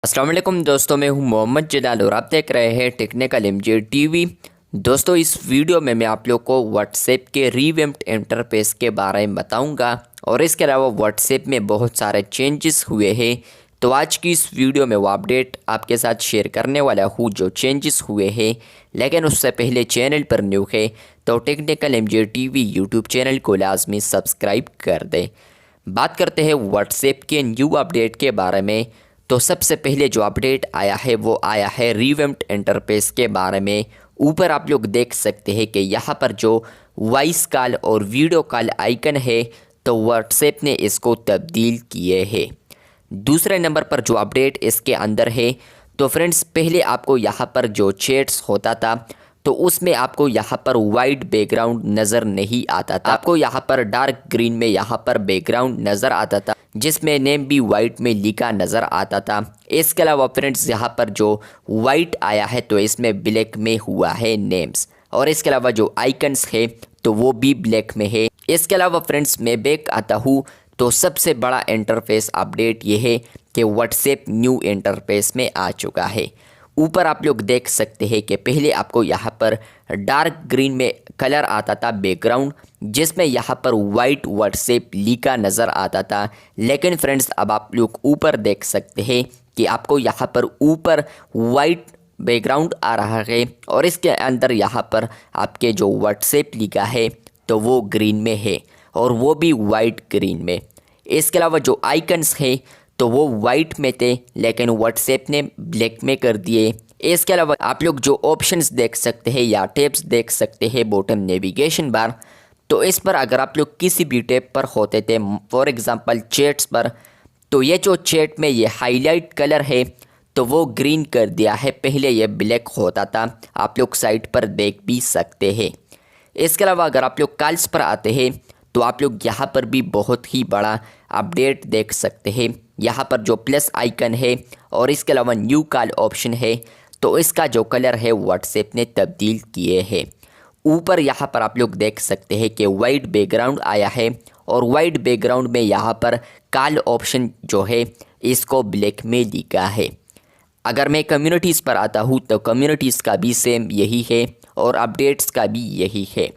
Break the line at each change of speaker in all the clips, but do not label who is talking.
अस्सलाम वालेकुम दोस्तों, मैं हूं मोहम्मद जलाल और आप देख रहे हैं टेक्निकल एमजे टीवी। दोस्तों, इस वीडियो में मैं आप लोग को व्हाट्सएप के रीवैम्प्ड इंटरफेस के बारे में बताऊंगा और इसके अलावा व्हाट्सएप में बहुत सारे चेंजेस हुए हैं। तो आज की इस वीडियो में वो अपडेट आपके साथ शेयर करने वाला हूँ जो चेंजेस हुए हैं। लेकिन उससे पहले चैनल पर न्यू है तो technical MJ TV YouTube channel को लाजमी सब्सक्राइब कर दें। बात करते हैं व्हाट्सएप के न्यू अपडेट के बारे में। तो सबसे पहले जो अपडेट आया है वो आया है रीवैम्प्ड इंटरफेस के बारे में। ऊपर आप लोग देख सकते हैं कि यहाँ पर जो वॉइस कॉल और वीडियो कॉल आइकन है तो व्हाट्सएप ने इसको तब्दील किए हैं। दूसरे नंबर पर जो अपडेट इसके अंदर है तो फ्रेंड्स, पहले आपको यहाँ पर जो चैट्स होता था तो उसमें आपको यहाँ पर वाइट बैकग्राउंड नज़र नहीं आता था। आपको यहाँ पर डार्क ग्रीन में यहाँ पर बैकग्राउंड नज़र आता था जिसमें नेम भी वाइट में लिखा नज़र आता था। इसके अलावा फ्रेंड्स, यहाँ पर जो वाइट आया है तो इसमें ब्लैक में हुआ है नेम्स, और इसके अलावा जो आइकन्स है तो वो भी ब्लैक में है। इसके अलावा फ्रेंड्स, मैं बैक आता हूँ तो सबसे बड़ा इंटरफेस अपडेट ये है कि व्हाट्सएप न्यू इंटरफेस में आ चुका है। ऊपर आप लोग देख सकते हैं कि पहले आपको यहाँ पर डार्क ग्रीन में कलर आता था बैकग्राउंड, जिसमें यहाँ पर वाइट व्हाट्सएप लिखा नज़र आता था। लेकिन फ्रेंड्स, अब आप लोग ऊपर देख सकते हैं कि आपको यहाँ पर ऊपर वाइट बैकग्राउंड आ रहा है और इसके अंदर यहाँ पर आपके जो व्हाट्सएप लिखा है तो वो ग्रीन में है और वो भी वाइट ग्रीन में। इसके अलावा जो आइकन्स हैं तो वो वाइट में थे लेकिन व्हाट्सएप ने ब्लैक में कर दिए। इसके अलावा आप लोग जो ऑप्शंस देख सकते हैं या टैब्स देख सकते हैं बॉटम नेविगेशन बार, तो इस पर अगर आप लोग किसी भी टैब पर होते थे, फॉर एग्जांपल चैट्स पर, तो ये जो चैट में ये हाईलाइट कलर है तो वो ग्रीन कर दिया है। पहले ये ब्लैक होता था, आप लोग साइट पर देख भी सकते हैं। इसके अलावा अगर आप लोग कॉल्स पर आते हैं तो आप लोग यहाँ पर भी बहुत ही बड़ा अपडेट देख सकते हैं। यहाँ पर जो प्लस आइकन है और इसके अलावा न्यू कॉल ऑप्शन है तो इसका जो कलर है व्हाट्सएप ने तब्दील किए हैं। ऊपर यहाँ पर आप लोग देख सकते हैं कि वाइट बैकग्राउंड आया है और वाइट बैकग्राउंड में यहाँ पर कॉल ऑप्शन जो है इसको ब्लैक में लिखा है। अगर मैं कम्युनिटीज़ पर आता हूँ तो कम्युनिटीज़ का भी सेम यही है और अपडेट्स का भी यही है।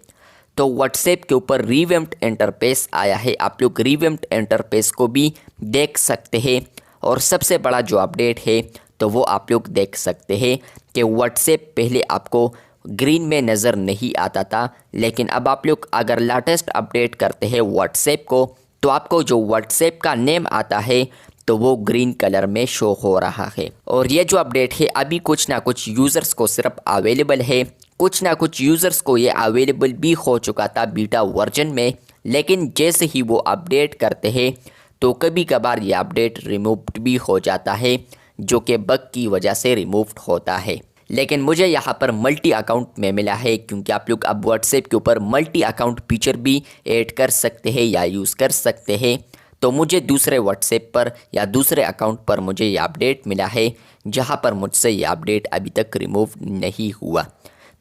तो व्हाट्सएप के ऊपर रीवैम्प्ड इंटरफेस आया है, आप लोग रीवैम्प्ड इंटरफेस को भी देख सकते हैं। और सबसे बड़ा जो अपडेट है तो वो आप लोग देख सकते हैं कि व्हाट्सएप पहले आपको ग्रीन में नज़र नहीं आता था, लेकिन अब आप लोग अगर लेटेस्ट अपडेट करते हैं व्हाट्सएप को तो आपको जो व्हाट्सएप का नेम आता है तो वो ग्रीन कलर में शो हो रहा है। और ये जो अपडेट है अभी कुछ ना कुछ यूज़र्स को सिर्फ अवेलेबल है, कुछ ना कुछ यूज़र्स को ये अवेलेबल भी हो चुका था बीटा वर्जन में, लेकिन जैसे ही वो अपडेट करते हैं तो कभी कभार ये अपडेट रिमूव्ड भी हो जाता है, जो कि बग की वजह से रिमूव्ड होता है। लेकिन मुझे यहाँ पर मल्टी अकाउंट में मिला है, क्योंकि आप लोग अब व्हाट्सएप के ऊपर मल्टी अकाउंट फीचर भी ऐड कर सकते हैं या यूज़ कर सकते हैं। तो मुझे दूसरे व्हाट्सएप पर या दूसरे अकाउंट पर मुझे ये अपडेट मिला है, जहाँ पर मुझसे ये अपडेट अभी तक रिमूव नहीं हुआ।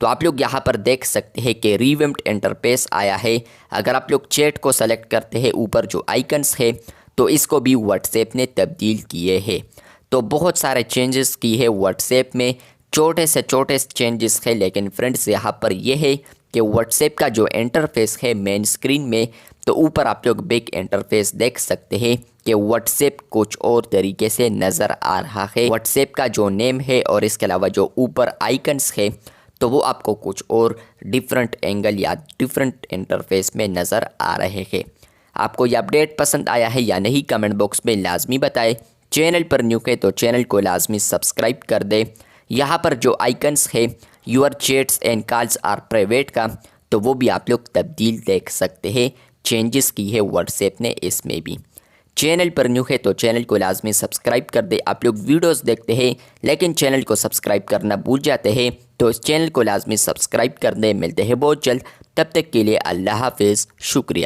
तो आप लोग यहाँ पर देख सकते हैं कि रीवैम्प्ड इंटरफेस आया है। अगर आप लोग चैट को सेलेक्ट करते हैं, ऊपर जो आइकन्स है तो इसको भी व्हाट्सएप ने तब्दील किए हैं। तो बहुत सारे चेंजेस की है व्हाट्सएप में, छोटे से छोटे चेंजेस है। लेकिन फ्रेंड्स, यहाँ पर यह है कि व्हाट्सएप का जो इंटरफेस है मेन स्क्रीन में, तो ऊपर आप लोग बैक इंटरफेस देख सकते हैं कि व्हाट्सएप कुछ और तरीके से नज़र आ रहा है। व्हाट्सएप का जो नेम है और इसके अलावा जो ऊपर आइकन्स है तो वो आपको कुछ और डिफरेंट एंगल या डिफरेंट इंटरफेस में नज़र आ रहे हैं। आपको ये अपडेट पसंद आया है या नहीं, कमेंट बॉक्स में लाजमी बताएं। चैनल पर न्यू है तो चैनल को लाजमी सब्सक्राइब कर दें। यहाँ पर जो आइकन्स है your chats and calls are private का, तो वो भी आप लोग तब्दील देख सकते हैं। चेंजेस की है व्हाट्सएप ने इसमें भी। चैनल पर न्यू है तो चैनल को लाजमी सब्सक्राइब कर दे। आप लोग वीडियोस देखते हैं लेकिन चैनल को सब्सक्राइब करना भूल जाते हैं, तो इस चैनल को लाजमी सब्सक्राइब कर दे। मिलते हैं बहुत जल्द, तब तक के लिए अल्लाह हाफिज़, शुक्रिया।